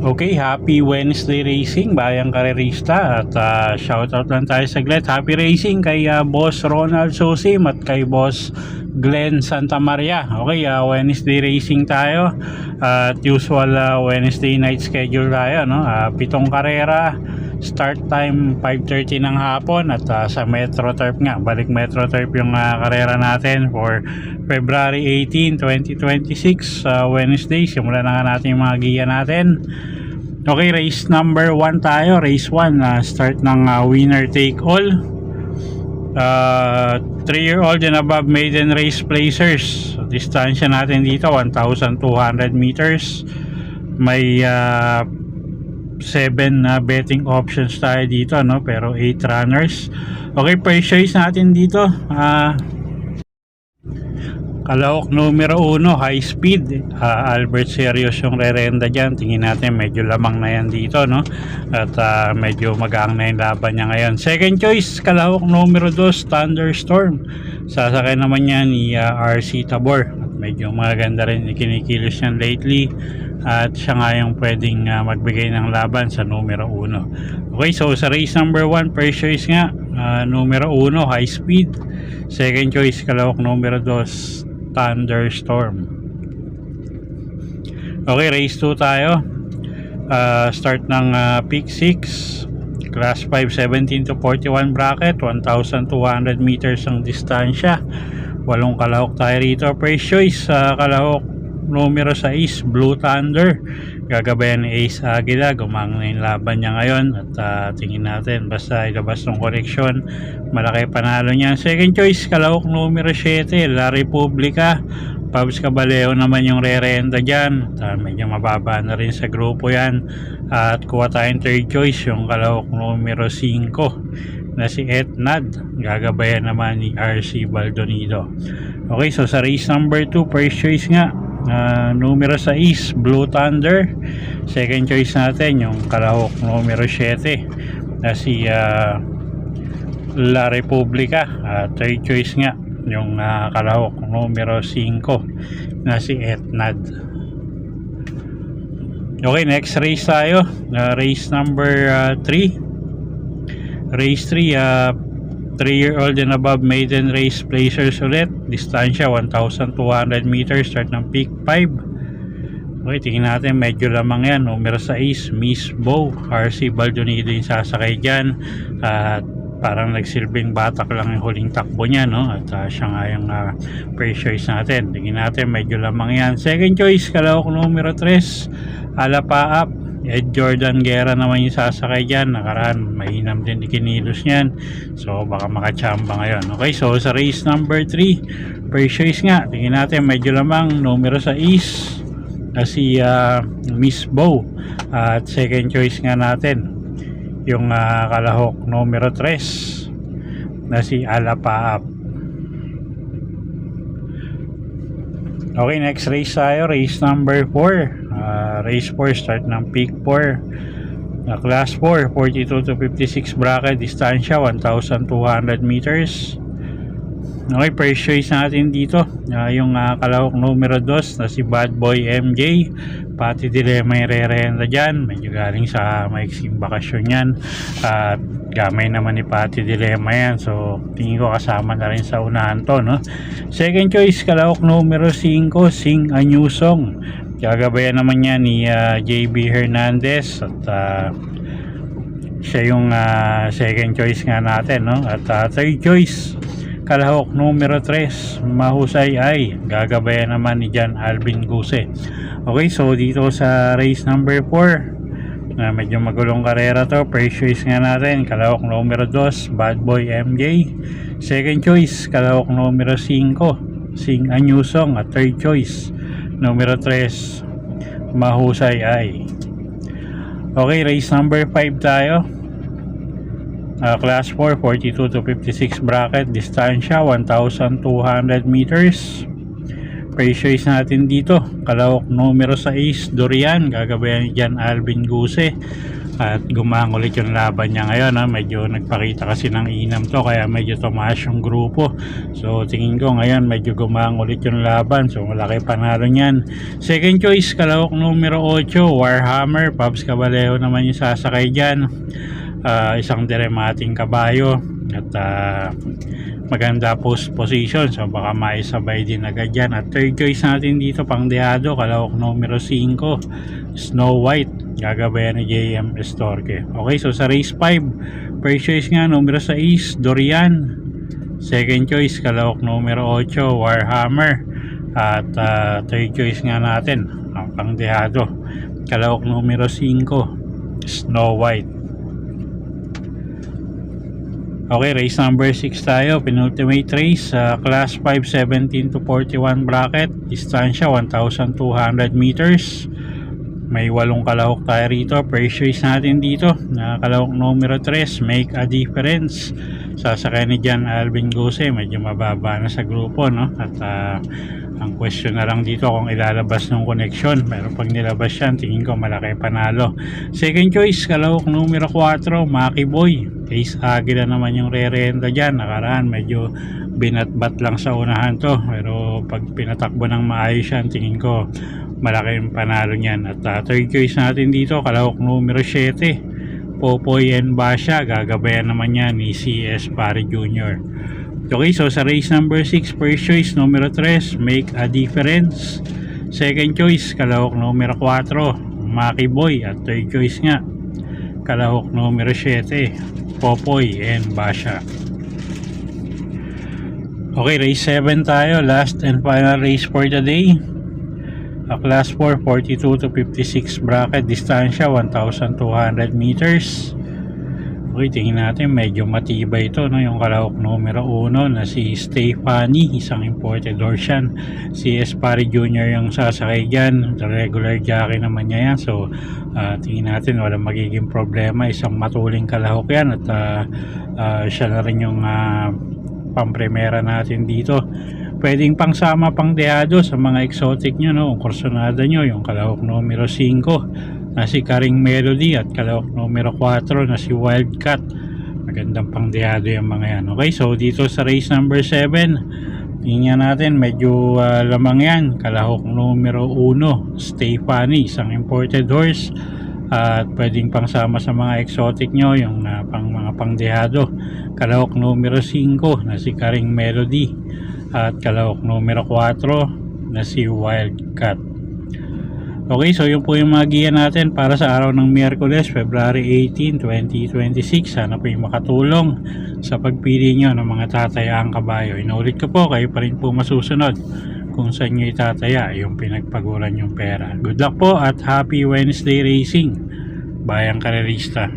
Okay, happy Wednesday racing, bayang karerista, at shoutout lang tayo saglit. Happy racing kay Boss Ronald Sosim at kay Boss Glenn Santa Maria. Okay, Wednesday racing tayo at usual Wednesday night schedule tayo, no? 7 karera, start time 5:30 ng hapon, at sa Metro Turf nga, balik Metro Turf yung karera natin for February 18, 2026, Wednesday. Simulan na nga natin yung mga giya natin. Okay, race number 1 tayo. Race 1, start ng winner take all. 3-year-old and above maiden race placers. Distansya natin dito 1,200 meters. May 7 betting options tayo dito, no? Pero 8 runners. Okay, first choice natin dito, kalahok numero 1, high speed, Albert Serios yung rerenda dyan. Tingin natin medyo lamang na yan dito, no? At medyo magaang na yung laban niya ngayon. Second choice, kalahok numero 2, Thunderstorm. Sasakay naman niya ni RC Tabor. At medyo maganda rin kinikilos niyan lately, at siya nga yung pwedeng magbigay ng laban sa numero 1. Okay, so sa race number 1, first choice nga, numero 1, high speed. Second choice, kalahok numero 2, Thunderstorm. Okay, race 2 tayo. Start ng pick 6, class 5, 17 to 41 bracket, 1,200 meters ang distansya. 8 kalahok tayo rito. First choice, kalahok numero 6, Blue Thunder. Gagabayan ni Ace Aguila. Gumang na yung laban niya ngayon, at tingin natin basta ilabas ng koreksyon, malaki panalo niya. Second choice, kalahok numero 7, La Republica. Pabs Caballero naman yung re-renta dyan, at medyo mababa na rin sa grupo yan. At kuha tayong third choice, yung kalahok numero 5 na si Etnad. Gagabayan naman ni RC Baldonido. Okay, so sa race number 2, first choice nga, numero 6, Blue Thunder. Second choice natin yung kalahok numero 7 na si La Republica. Third choice nga yung kalahok numero 5 na si Etnad. Okay, next race tayo, race number 3. Race 3, 3-year-old and above maiden race placers ulit. Distansya 1,200 meters, start ng peak 5. Okay, tingin natin medyo lamang yan. Numero 6, Miss Bow. RC Baldonido yung sasakay dyan, at parang nagsilbing batak lang yung huling takbo niya, no? At siya nga yung first choice natin. Tingin natin medyo lamang yan. Second choice, kalahok numero 3, Alapaap. Ed Jordan Guerra naman yung sasakay dyan. Nakaraan mahinam din ikinilos niyan, so baka makachamba ngayon. Okay, so sa race number 3, first choice nga, tingin natin medyo lamang, numero 6 na si Miss Bow. At second choice nga natin yung kalahok numero 3 na si Alapaap. Okay, next race tayo, race number 4. Race 4, start ng peak 4, class 4, 42 to 56 bracket, distansya 1,200 meters. Okay, first choice natin dito, yung kalahok numero 2 na si Bad Boy MJ. Pati Dilema yung re-renta dyan, medyo galing sa maiksing bakasyon yan, at gamay naman ni Pati Dilema yan, so tingin ko kasama na rin sa unahan to, no? Second choice, kalahok numero 5, Sing a New Song. Gagabayan naman niya ni JB Hernandez, at siya yung second choice nga natin, no? At third choice, kalahok numero 3, Mahusay Ay. Gagabayan naman ni John Alvin Guse. Okay, so dito sa race number 4, medyo magulong karera to. First choice nga natin, kalahok numero 2, Bad Boy MJ. Second choice, kalahok numero 5, Sing a New Song. At third choice, numero 3, Mahusay Ay. Okay, race number 5 tayo. Class 4, 42 to 56 bracket, distansya 1,200 meters. Pre-choice natin dito, kalahok numero 6, Dorian, gagabayan dyan Alvin Guse. At gumaang ulit yung laban niya ngayon, ha? Medyo nagpakita kasi ng inam to, kaya medyo tumaas yung grupo. So tingin ko ngayon medyo gumaang ulit yung laban, so malaki panalo niyan. Second choice, kalahok numero 8, Warhammer, Pabs Cabalejo naman yung sasakay dyan. Isang diremating kabayo at maganda post position, so baka maisabay din agad yan. At third choice natin dito, pangdehado, kalahok numero 5, Snow White, gagabayan ni JM Estorque. Okay, so sa race 5, first choice nga numero 6, Dorian. Second choice, kalahok numero 8, Warhammer. At third choice nga natin, ang pangdehado, kalahok numero 5, Snow White. Okay, race number 6 tayo, penultimate race, class 5, 17 to 41 bracket, distansya 1,200 meters. May 8 kalahok tayo rito. First choice natin dito, kalahok numero 3, Make a Difference. Sasakay ni Jan Alvin Guse, medyo mababa na sa grupo, no? At ang question na lang dito kung ilalabas ng connection, pero pag nilabas yan, tingin ko malaki panalo. Second choice, kalahok numero 4, Maki Boy. Ace Aguila naman yung re-renta dyan. Nakaraan medyo binatbat lang sa unahan to, pero pag pinatakbo ng maayos yan, tingin ko malaki yung panalo niyan. At third choice natin dito, kalahok numero 7, Popoy and Basha, gagabayan naman yan ni CS Pari Jr. Okay, so sa race number 6, first choice numero 3, Make a Difference. Second choice, kalahok numero 4, Maki Boy. At third choice nga, kalahok numero 7, Popoy and Basha. Okay, race 7 tayo, last and final race for the day. Class 4, 42 to 56 bracket, distansya 1,200 meters. Okay, tingin natin, medyo matibay ito, no? Yung kalahok numero 1 na si Stephanie, isang imported horse yan. CS Pari Jr. yung sasakay dyan, regular jockey naman niya yan. So tingin natin walang magiging problema, isang matuling kalahok yan. At siya na rin yung pampremera natin dito. Pwedeng pangsama pang dehado sa mga exotic nyo, no? Kung kursonada nyo, yung kalahok numero 5 na si Karing Melody at kalahok numero 4 na si Wildcat. Magandang pang dehado yung mga yan. Okay, so dito sa race number 7, tingnan natin, medyo lamang yan. Kalahok numero 1, Stephanie, isang imported horse. At pwedeng pangsama sa mga exotic nyo, yung mga pangdehado. Kalahok numero 5 na si Karing Melody at kalahok numero 4 na si Wildcat. Okay, so yun po yung mga giya natin para sa araw ng Miyerkules, February 18, 2026. Sana po yung makatulong sa pagpili nyo ng mga tatayaang kabayo. Inulit ko po, kayo pa rin po masusunod kung saan nyo itataya yung pinagpaguran yung pera. Good luck po at happy Wednesday racing, bayang karerista.